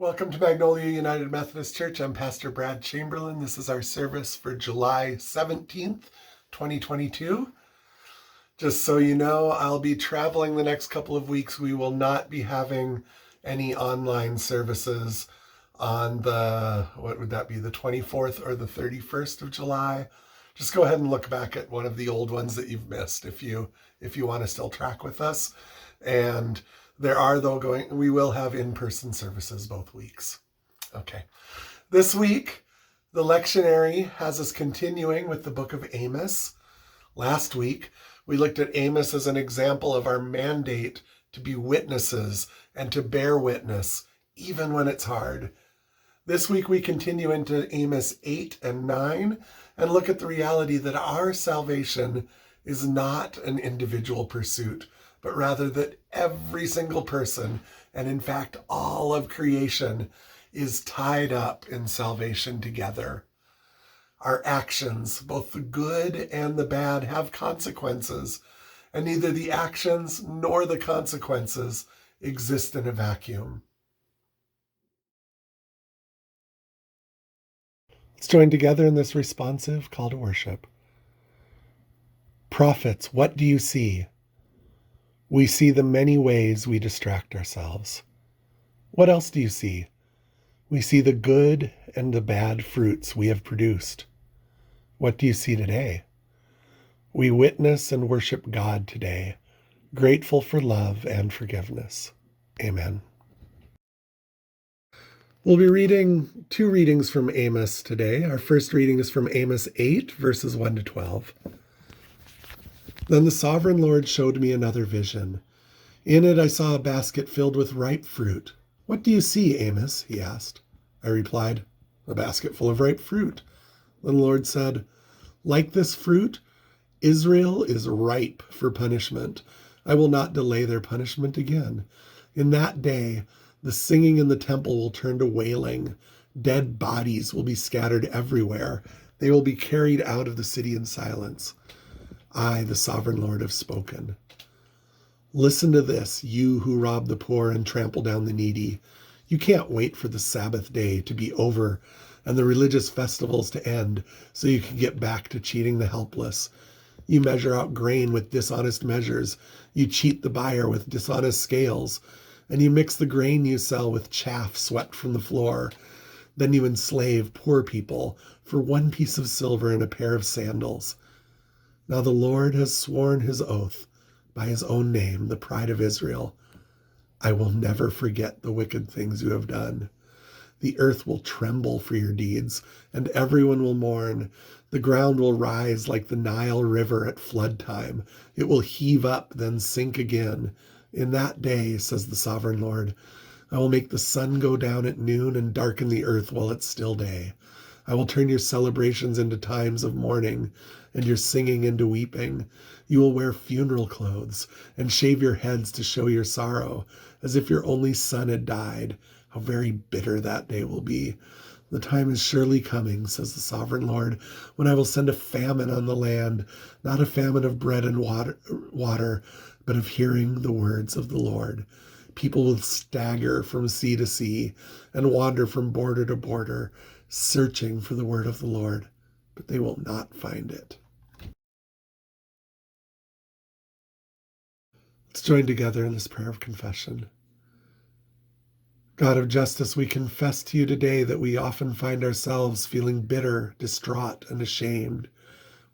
Welcome to Magnolia United Methodist Church. I'm Pastor Brad Chamberlain. This is our service for July 17th, 2022. Just so you know, I'll be traveling the next couple of weeks. We will not be having any online services on the 24th or the 31st of July. Just go ahead and look back at one of the old ones that you've missed if you want to still track with us. And we will have in-person services both weeks. Okay. This week, the lectionary has us continuing with the book of Amos. Last week, we looked at Amos as an example of our mandate to be witnesses and to bear witness, even when it's hard. This week, we continue into Amos 8 and 9 and look at the reality that our salvation is not an individual pursuit, but rather that every single person, and in fact all of creation, is tied up in salvation together. Our actions, both the good and the bad, have consequences, and neither the actions nor the consequences exist in a vacuum. Let's join together in this responsive call to worship. Prophets, what do you see? We see the many ways we distract ourselves. What else do you see? We see the good and the bad fruits we have produced. What do you see today? We witness and worship God today, grateful for love and forgiveness. Amen. We'll be reading two readings from Amos today. Our first reading is from Amos 8, verses 1 to 12. Then the sovereign Lord showed me another vision. In it I saw a basket filled with ripe fruit. What do you see, Amos? He asked. I replied, a basket full of ripe fruit. Then the Lord said, like this fruit, Israel is ripe for punishment. I will not delay their punishment again. In that day, the singing in the temple will turn to wailing. Dead bodies will be scattered everywhere. They will be carried out of the city in silence. I, the sovereign Lord, have spoken. Listen to this, you who rob the poor and trample down the needy. You can't wait for the Sabbath day to be over and the religious festivals to end so you can get back to cheating the helpless. You measure out grain with dishonest measures. You cheat the buyer with dishonest scales. And you mix the grain you sell with chaff swept from the floor. Then you enslave poor people for one piece of silver and a pair of sandals. Now the Lord has sworn his oath by his own name, the pride of Israel. I will never forget the wicked things you have done. The earth will tremble for your deeds, and everyone will mourn. The ground will rise like the Nile River at flood time. It will heave up, then sink again. In that day, says the sovereign Lord, I will make the sun go down at noon and darken the earth while it's still day. I will turn your celebrations into times of mourning and your singing into weeping. You will wear funeral clothes and shave your heads to show your sorrow, as if your only son had died. How very bitter that day will be. The time is surely coming, says the sovereign Lord, when I will send a famine on the land, not a famine of bread and water, but of hearing the words of the Lord. People will stagger from sea to sea and wander from border to border, searching for the word of the Lord, but they will not find it. Let's join together in this prayer of confession. God of justice, we confess to you today that we often find ourselves feeling bitter, distraught, and ashamed.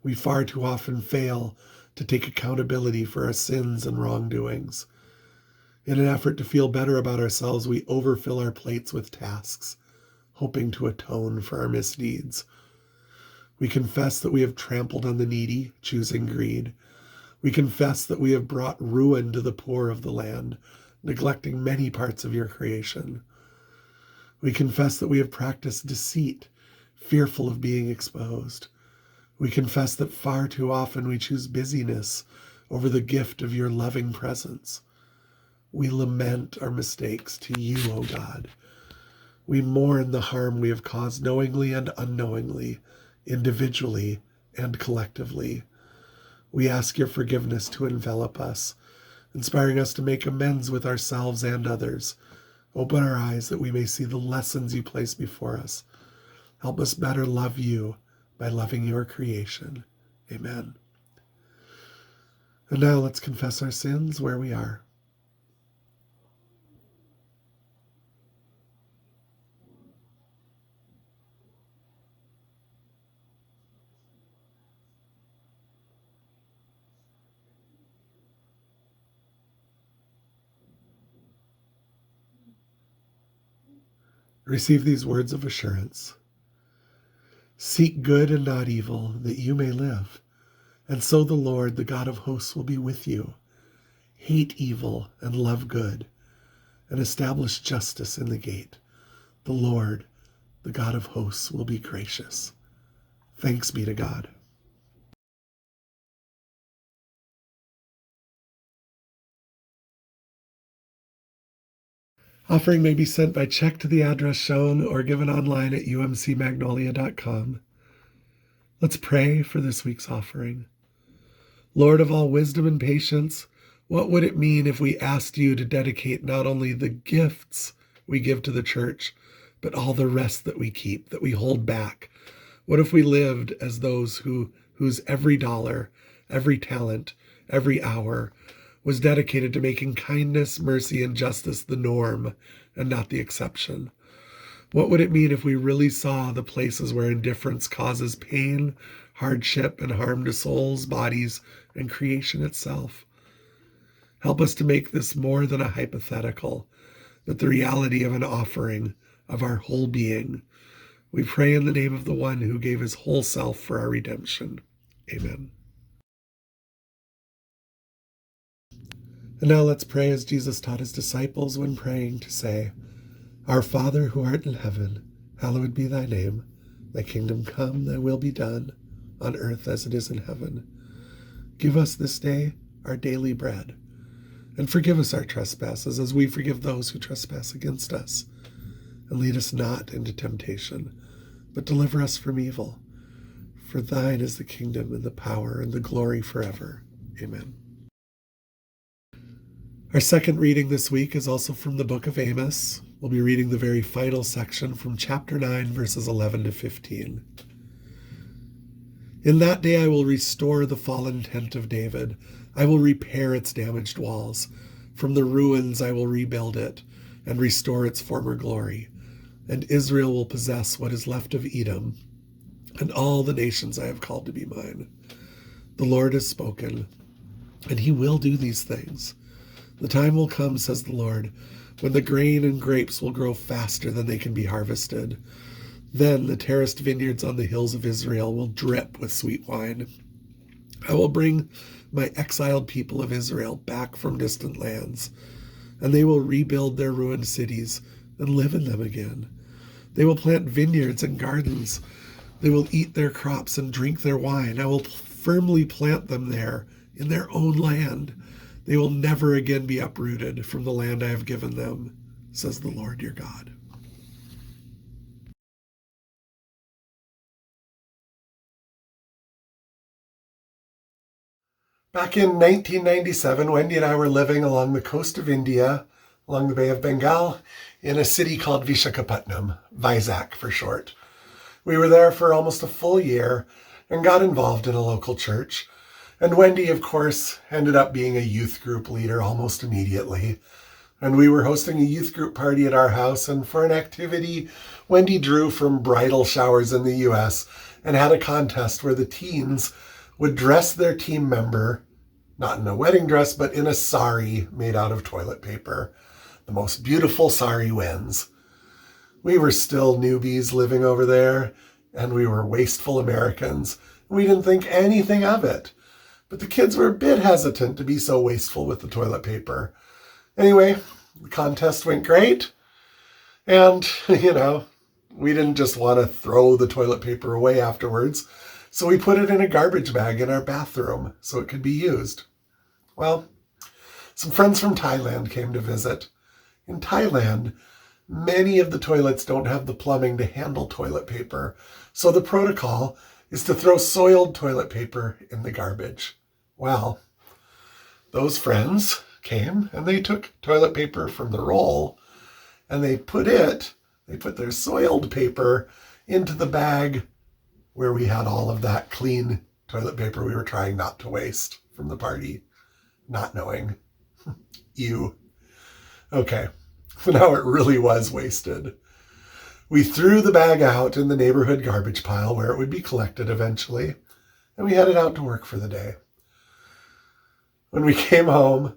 We far too often fail to take accountability for our sins and wrongdoings. In an effort to feel better about ourselves, we overfill our plates with tasks, hoping to atone for our misdeeds. We confess that we have trampled on the needy, choosing greed. We confess that we have brought ruin to the poor of the land, neglecting many parts of your creation. We confess that we have practiced deceit, fearful of being exposed. We confess that far too often we choose busyness over the gift of your loving presence. We lament our mistakes to you, O God. We mourn the harm we have caused knowingly and unknowingly, individually and collectively. We ask your forgiveness to envelop us, inspiring us to make amends with ourselves and others. Open our eyes that we may see the lessons you place before us. Help us better love you by loving your creation. Amen. And now let's confess our sins where we are. Receive these words of assurance. Seek good and not evil, that you may live. And so the Lord, the God of hosts, will be with you. Hate evil and love good, and establish justice in the gate. The Lord, the God of hosts, will be gracious. Thanks be to God. Offering may be sent by check to the address shown or given online at umcmagnolia.com. Let's pray for this week's offering. Lord of all wisdom and patience, what would it mean if we asked you to dedicate not only the gifts we give to the church, but all the rest that we keep, that we hold back? What if we lived as those whose every dollar, every talent, every hour was dedicated to making kindness, mercy, and justice the norm and not the exception? What would it mean if we really saw the places where indifference causes pain, hardship, and harm to souls, bodies, and creation itself? Help us to make this more than a hypothetical, but the reality of an offering of our whole being. We pray in the name of the one who gave his whole self for our redemption. Amen. And now let's pray as Jesus taught his disciples when praying to say, Our Father who art in heaven, hallowed be thy name. Thy kingdom come, thy will be done, on earth as it is in heaven. Give us this day our daily bread, and forgive us our trespasses as we forgive those who trespass against us. And lead us not into temptation, but deliver us from evil. For thine is the kingdom and the power and the glory forever. Amen. Our second reading this week is also from the book of Amos. We'll be reading the very final section from chapter 9, verses 11 to 15. In that day I will restore the fallen tent of David. I will repair its damaged walls. From the ruins I will rebuild it and restore its former glory. And Israel will possess what is left of Edom and all the nations I have called to be mine. The Lord has spoken, and he will do these things. The time will come, says the Lord, when the grain and grapes will grow faster than they can be harvested. Then the terraced vineyards on the hills of Israel will drip with sweet wine. I will bring my exiled people of Israel back from distant lands, and they will rebuild their ruined cities and live in them again. They will plant vineyards and gardens. They will eat their crops and drink their wine. I will firmly plant them there in their own land. They will never again be uprooted from the land I have given them, says the Lord your God. Back in 1997, Wendy and I were living along the coast of India, along the Bay of Bengal, in a city called Visakhapatnam, Vizag for short. We were there for almost a full year and got involved in a local church. And Wendy, of course, ended up being a youth group leader almost immediately. And we were hosting a youth group party at our house, and for an activity Wendy drew from bridal showers in the US and had a contest where the teens would dress their team member, not in a wedding dress, but in a sari made out of toilet paper. The most beautiful sari wins. We were still newbies living over there, and we were wasteful Americans. We didn't think anything of it. But the kids were a bit hesitant to be so wasteful with the toilet paper. Anyway, the contest went great. And, we didn't just want to throw the toilet paper away afterwards. So we put it in a garbage bag in our bathroom so it could be used. Well, some friends from Thailand came to visit. In Thailand, many of the toilets don't have the plumbing to handle toilet paper. So the protocol is to throw soiled toilet paper in the garbage. Well, those friends came and they took toilet paper from the roll And they put their soiled paper into the bag where we had all of that clean toilet paper we were trying not to waste from the party, not knowing. Ew. Okay, so now it really was wasted. We threw the bag out in the neighborhood garbage pile where it would be collected eventually, and we headed out to work for the day. When we came home,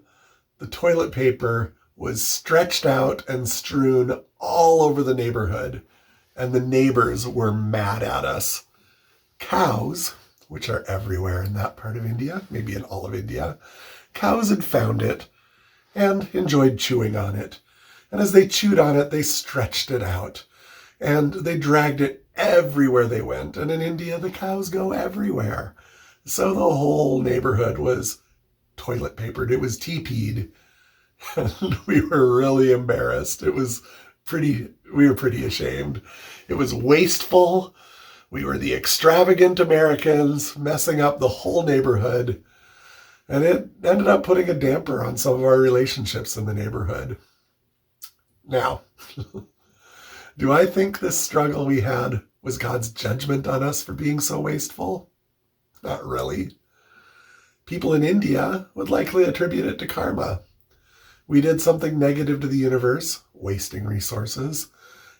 the toilet paper was stretched out and strewn all over the neighborhood, and the neighbors were mad at us. Cows, which are everywhere in that part of India, maybe in all of India, cows had found it and enjoyed chewing on it. And as they chewed on it, they stretched it out. And they dragged it everywhere they went. And in India, the cows go everywhere. So the whole neighborhood was toilet papered. It was TP'd. And we were really embarrassed. We were pretty ashamed. It was wasteful. We were the extravagant Americans messing up the whole neighborhood. And it ended up putting a damper on some of our relationships in the neighborhood. Now, do I think this struggle we had was God's judgment on us for being so wasteful? Not really. People in India would likely attribute it to karma. We did something negative to the universe, wasting resources,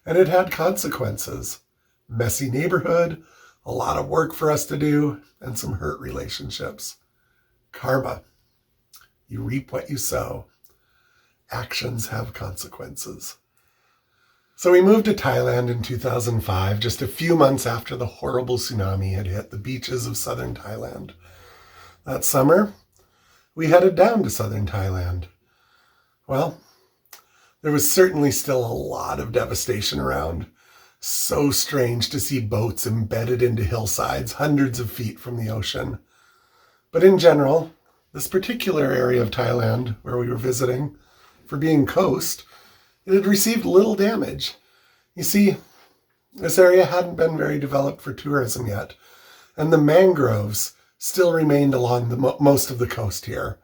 and it had consequences. Messy neighborhood, a lot of work for us to do, and some hurt relationships. Karma. You reap what you sow. Actions have consequences. So we moved to Thailand in 2005, just a few months after the horrible tsunami had hit the beaches of southern Thailand. That summer, we headed down to southern Thailand. Well, there was certainly still a lot of devastation around. So strange to see boats embedded into hillsides hundreds of feet from the ocean. But in general, this particular area of Thailand where we were visiting, for being coast, it had received little damage. You see, this area hadn't been very developed for tourism yet, and the mangroves still remained along most of the coast here.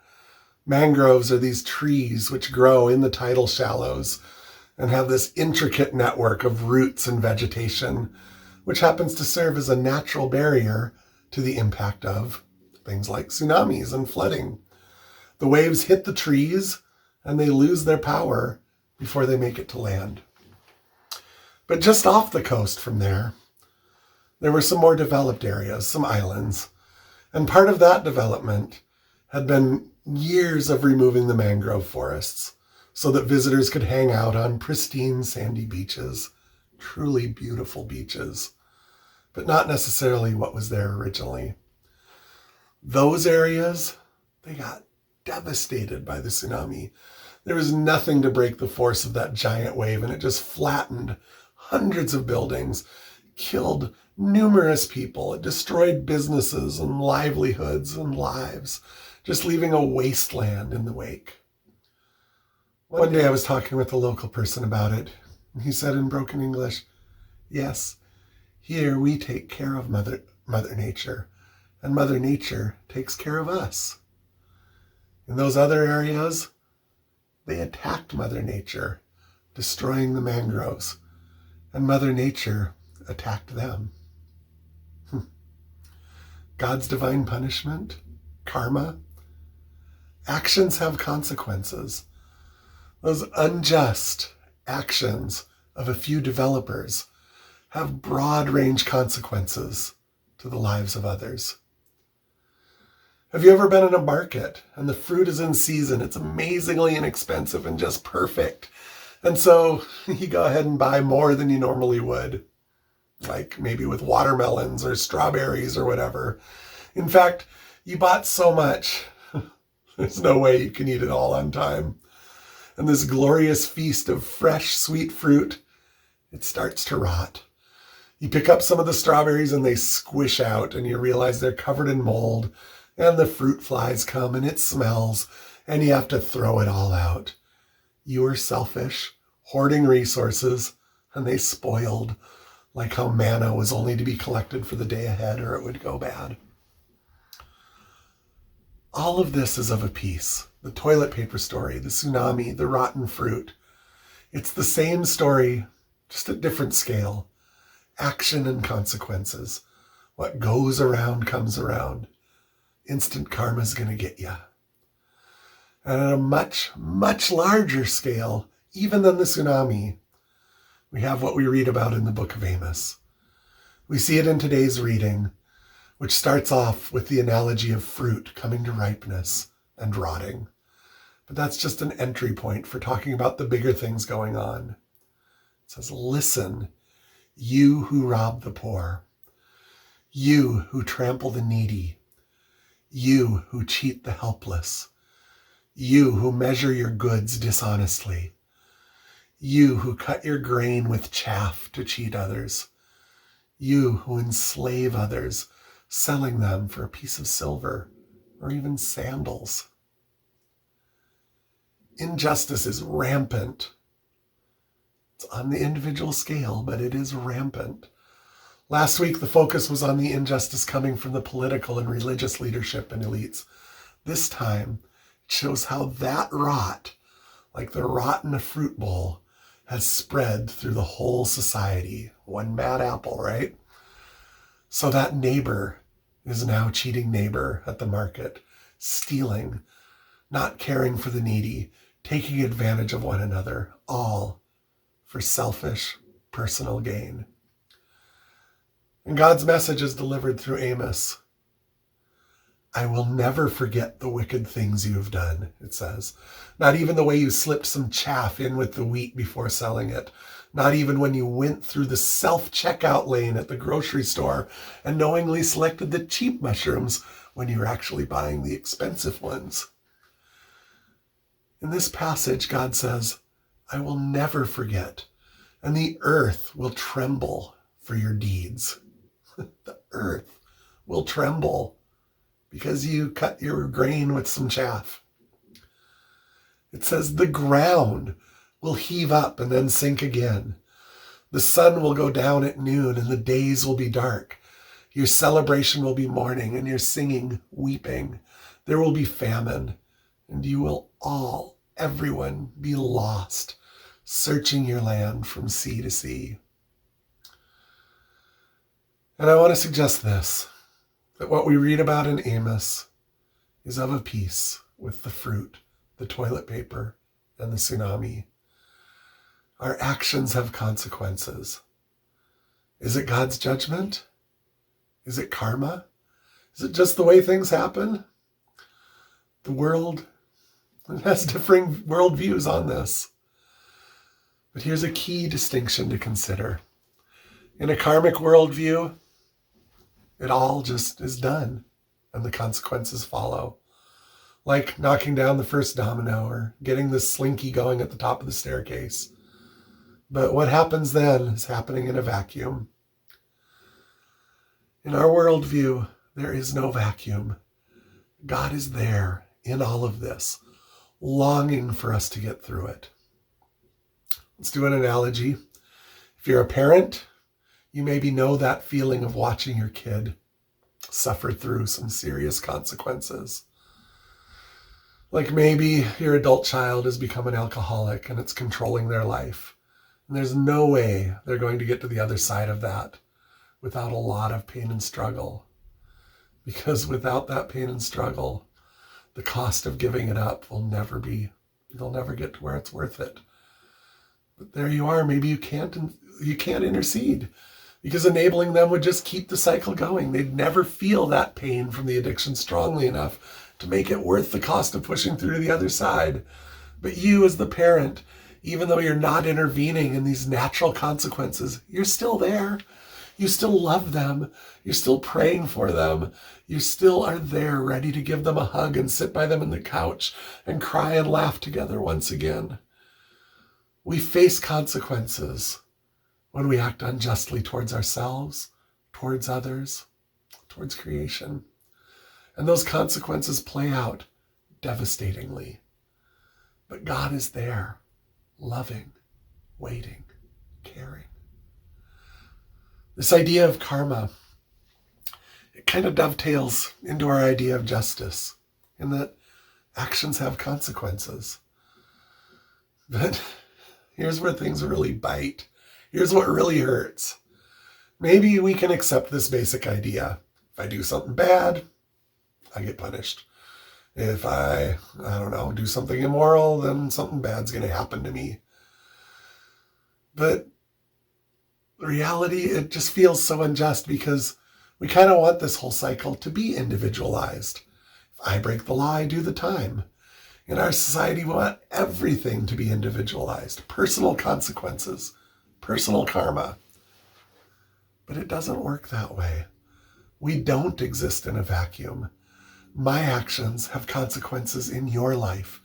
Mangroves are these trees which grow in the tidal shallows and have this intricate network of roots and vegetation, which happens to serve as a natural barrier to the impact of things like tsunamis and flooding. The waves hit the trees and they lose their power before they make it to land. But just off the coast from there were some more developed areas, some islands. And part of that development had been years of removing the mangrove forests so that visitors could hang out on pristine sandy beaches, truly beautiful beaches, but not necessarily what was there originally. Those areas, they got devastated by the tsunami. There was nothing to break the force of that giant wave, and it just flattened hundreds of buildings, killed numerous people. It destroyed businesses and livelihoods and lives, just leaving a wasteland in the wake. One day I was talking with a local person about it, and he said in broken English, "Yes, here we take care of Mother Nature, and Mother Nature takes care of us. In those other areas, they attacked Mother Nature, destroying the mangroves, and Mother Nature attacked them." God's divine punishment, karma, actions have consequences. Those unjust actions of a few developers have broad range consequences to the lives of others. Have you ever been in a market and the fruit is in season? It's amazingly inexpensive and just perfect. And so you go ahead and buy more than you normally would, like maybe with watermelons or strawberries or whatever. In fact, you bought so much, there's no way you can eat it all on time. And this glorious feast of fresh, sweet fruit, it starts to rot. You pick up some of the strawberries and they squish out, and you realize they're covered in mold, and the fruit flies come and it smells, and you have to throw it all out. You were selfish, hoarding resources, and they spoiled, like how manna was only to be collected for the day ahead or it would go bad. All of this is of a piece. The toilet paper story, the tsunami, the rotten fruit. It's the same story, just a different scale. Action and consequences. What goes around comes around. Instant karma's going to get you. And on a much, much larger scale, even than the tsunami, we have what we read about in the book of Amos. We see it in today's reading, which starts off with the analogy of fruit coming to ripeness and rotting. But that's just an entry point for talking about the bigger things going on. It says, listen, you who rob the poor, you who trample the needy, you who cheat the helpless, you who measure your goods dishonestly, you who cut your grain with chaff to cheat others, you who enslave others, selling them for a piece of silver or even sandals. Injustice is rampant. It's on the individual scale, but it is rampant. Last week, the focus was on the injustice coming from the political and religious leadership and elites. This time, it shows how that rot, like the rot in a fruit bowl, has spread through the whole society. One bad apple, right? So that neighbor is now cheating neighbor at the market, stealing, not caring for the needy, taking advantage of one another, all for selfish, personal gain. And God's message is delivered through Amos. I will never forget the wicked things you have done, it says. Not even the way you slipped some chaff in with the wheat before selling it. Not even when you went through the self-checkout lane at the grocery store and knowingly selected the cheap mushrooms when you were actually buying the expensive ones. In this passage, God says, I will never forget, and the earth will tremble for your deeds. The earth will tremble because you cut your grain with some chaff. It says the ground will heave up and then sink again. The sun will go down at noon and the days will be dark. Your celebration will be mourning and your singing weeping. There will be famine and you will everyone be lost, searching your land from sea to sea. And I want to suggest this, that what we read about in Amos is of a piece with the fruit, the toilet paper, and the tsunami. Our actions have consequences. Is it God's judgment? Is it karma? Is it just the way things happen? The world has differing worldviews on this. But here's a key distinction to consider. In a karmic worldview, it all just is done and the consequences follow. Like knocking down the first domino or getting the slinky going at the top of the staircase. But what happens then is happening in a vacuum. In our worldview, there is no vacuum. God is there in all of this, longing for us to get through it. Let's do an analogy. If you're a parent, you maybe know that feeling of watching your kid suffer through some serious consequences. Like maybe your adult child has become an alcoholic and it's controlling their life. And there's no way they're going to get to the other side of that without a lot of pain and struggle. Because without that pain and struggle, the cost of giving it up they'll never get to where it's worth it. But there you are, maybe you can't intercede because enabling them would just keep the cycle going. They'd never feel that pain from the addiction strongly enough to make it worth the cost of pushing through to the other side. But you as the parent, even though you're not intervening in these natural consequences, you're still there. You still love them. You're still praying for them. You still are there ready to give them a hug and sit by them on the couch and cry and laugh together once again. We face consequences when we act unjustly towards ourselves, towards others, towards creation. And those consequences play out devastatingly. But God is there, loving, waiting, caring. This idea of karma, it kind of dovetails into our idea of justice, in that actions have consequences. But Here's where things really bite. Here's what really hurts. Maybe we can accept this basic idea. If I do something bad, I get punished. If I don't know, do something immoral, then something bad's going to happen to me. But the reality, it just feels so unjust because we kind of want this whole cycle to be individualized. If I break the law, I do the time. In our society, we want everything to be individualized. Personal consequences, personal karma. But it doesn't work that way. We don't exist in a vacuum. My actions have consequences in your life.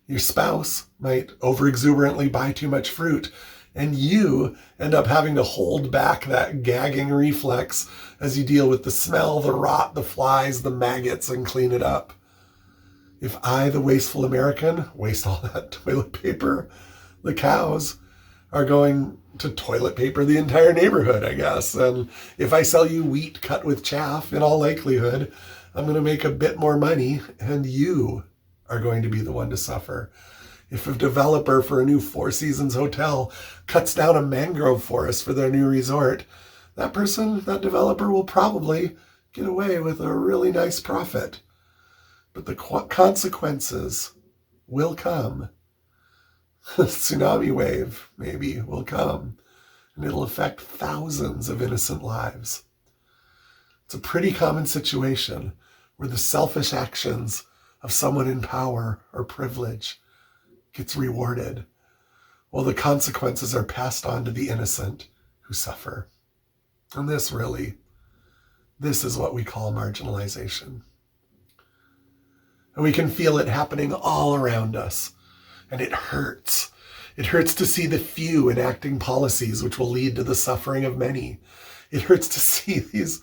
Your spouse might overexuberantly buy too much fruit, and you end up having to hold back that gagging reflex as you deal with the smell, the rot, the flies, the maggots, and clean it up. If I, the wasteful American, waste all that toilet paper, the cows are going to toilet paper the entire neighborhood, I guess. And if I sell you wheat cut with chaff, in all likelihood, I'm going to make a bit more money, and you are going to be the one to suffer. If a developer for a new Four Seasons hotel cuts down a mangrove forest for their new resort, that developer will probably get away with a really nice profit. But the consequences will come. A tsunami wave, maybe, will come, and it'll affect thousands of innocent lives. It's a pretty common situation where the selfish actions of someone in power or privilege gets rewarded, while the consequences are passed on to the innocent who suffer. And this is what we call marginalization. And we can feel it happening all around us. And it hurts. It hurts to see the few enacting policies which will lead to the suffering of many. It hurts to see these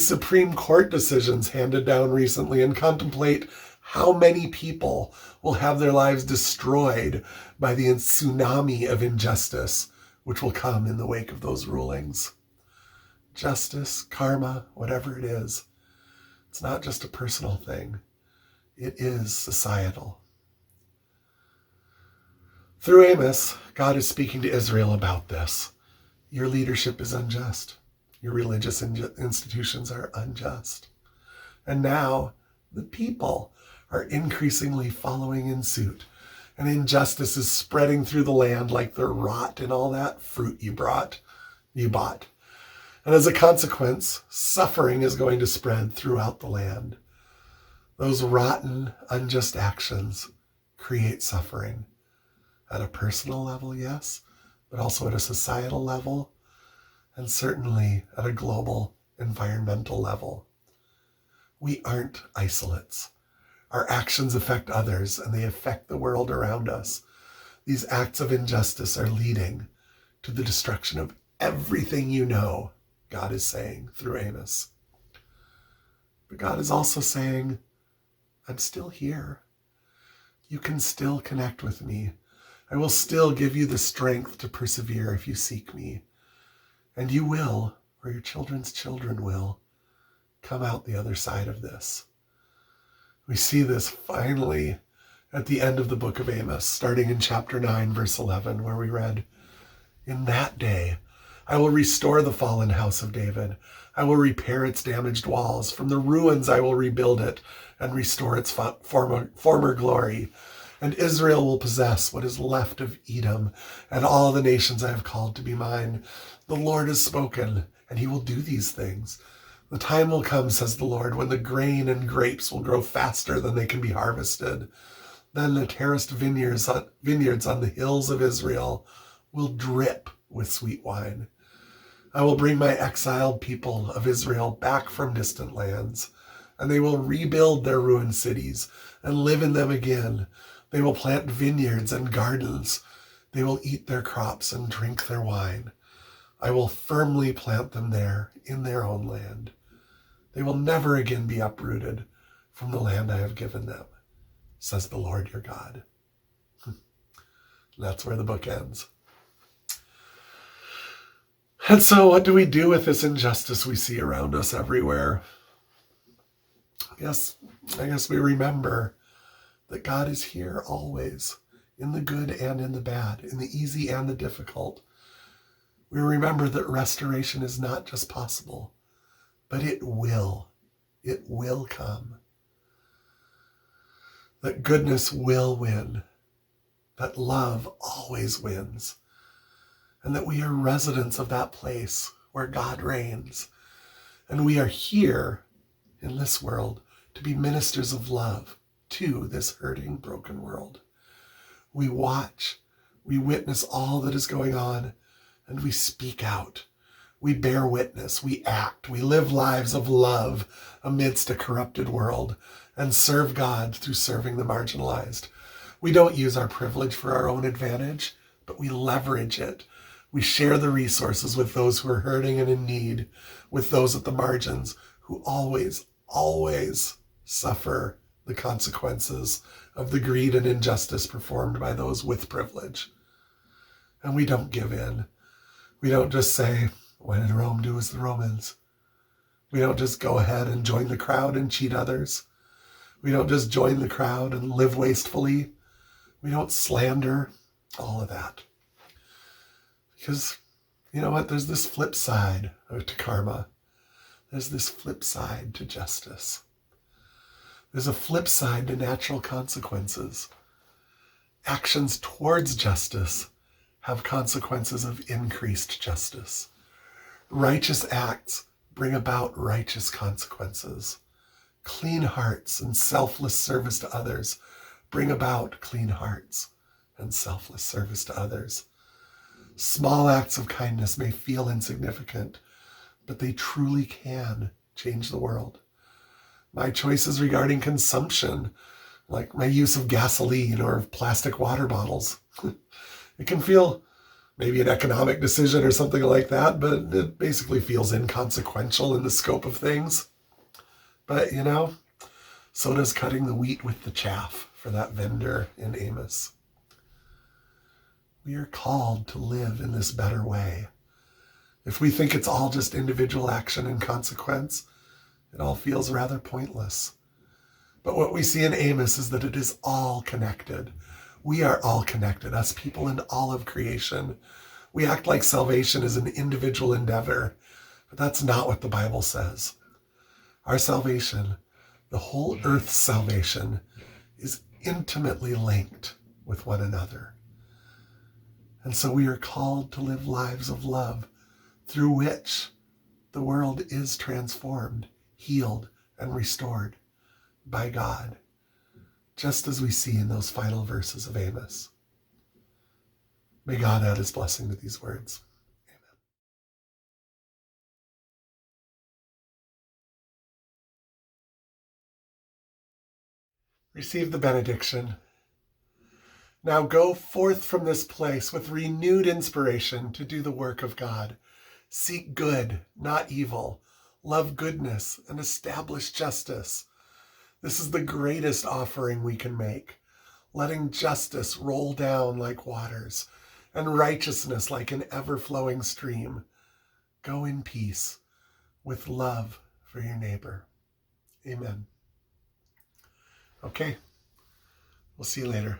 Supreme Court decisions handed down recently and contemplate how many people will have their lives destroyed by the tsunami of injustice which will come in the wake of those rulings. Justice, karma, whatever it is, it's not just a personal thing. It is societal. Through Amos, God is speaking to Israel about this. Your leadership is unjust. Your religious institutions are unjust. And now the people are increasingly following in suit. And injustice is spreading through the land like the rot in all that fruit you bought. And as a consequence, suffering is going to spread throughout the land. Those rotten, unjust actions create suffering. At a personal level, yes, but also at a societal level, and certainly at a global environmental level. We aren't isolates. Our actions affect others, and they affect the world around us. These acts of injustice are leading to the destruction of everything you know, God is saying through Amos. But God is also saying, I'm still here. You can still connect with me. I will still give you the strength to persevere if you seek me. And you will, or your children's children will, come out the other side of this. We see this finally at the end of the book of Amos, starting in chapter 9, verse 11, where we read, "In that day I will restore the fallen house of David. I will repair its damaged walls. From the ruins I will rebuild it and restore its former glory. And Israel will possess what is left of Edom and all the nations I have called to be mine. The Lord has spoken, and he will do these things. The time will come, says the Lord, when the grain and grapes will grow faster than they can be harvested. Then the terraced vineyards on the hills of Israel will drip with sweet wine. I will bring my exiled people of Israel back from distant lands, and they will rebuild their ruined cities and live in them again. They will plant vineyards and gardens. They will eat their crops and drink their wine. I will firmly plant them there in their own land. They will never again be uprooted from the land I have given them, says the Lord your God." That's where the book ends. And so what do we do with this injustice we see around us everywhere? I guess we remember that God is here always. in the good and in the bad, in the easy and the difficult. We remember that restoration is not just possible, but it will. It will come. That goodness will win. That love always wins. And that we are residents of that place where God reigns. And we are here in this world to be ministers of love to this hurting, broken world. We watch, we witness all that is going on, and we speak out. We bear witness, we act, we live lives of love amidst a corrupted world and serve God through serving the marginalized. We don't use our privilege for our own advantage, but we leverage it. We share the resources with those who are hurting and in need, with those at the margins who always suffer the consequences of the greed and injustice performed by those with privilege. And we don't give in. We don't just say, when in Rome, do as the Romans. We don't just go ahead and join the crowd and cheat others. We don't just join the crowd and live wastefully. We don't slander, all of that. Because, you know what, there's this flip side to karma. There's this flip side to justice. There's a flip side to natural consequences. Actions towards justice have consequences of increased justice. Righteous acts bring about righteous consequences. Clean hearts and selfless service to others bring about clean hearts and selfless service to others. Small acts of kindness may feel insignificant, but they truly can change the world. My choices regarding consumption, like my use of gasoline or of plastic water bottles, it can feel maybe an economic decision or something like that, but it basically feels inconsequential in the scope of things. But, you know, so does cutting the wheat with the chaff for that vendor in Amos. We are called to live in this better way. If we think it's all just individual action and consequence, it all feels rather pointless. But what we see in Amos is that it is all connected. We are all connected, us people and all of creation. We act like salvation is an individual endeavor, but that's not what the Bible says. Our salvation, the whole earth's salvation, is intimately linked with one another. And so we are called to live lives of love through which the world is transformed, healed, and restored by God, just as we see in those final verses of Amos. May God add his blessing to these words. Amen. Receive the benediction. Now go forth from this place with renewed inspiration to do the work of God. Seek good, not evil. Love goodness and establish justice. This is the greatest offering we can make, letting justice roll down like waters and righteousness like an ever-flowing stream. Go in peace with love for your neighbor. Amen. Okay, we'll see you later.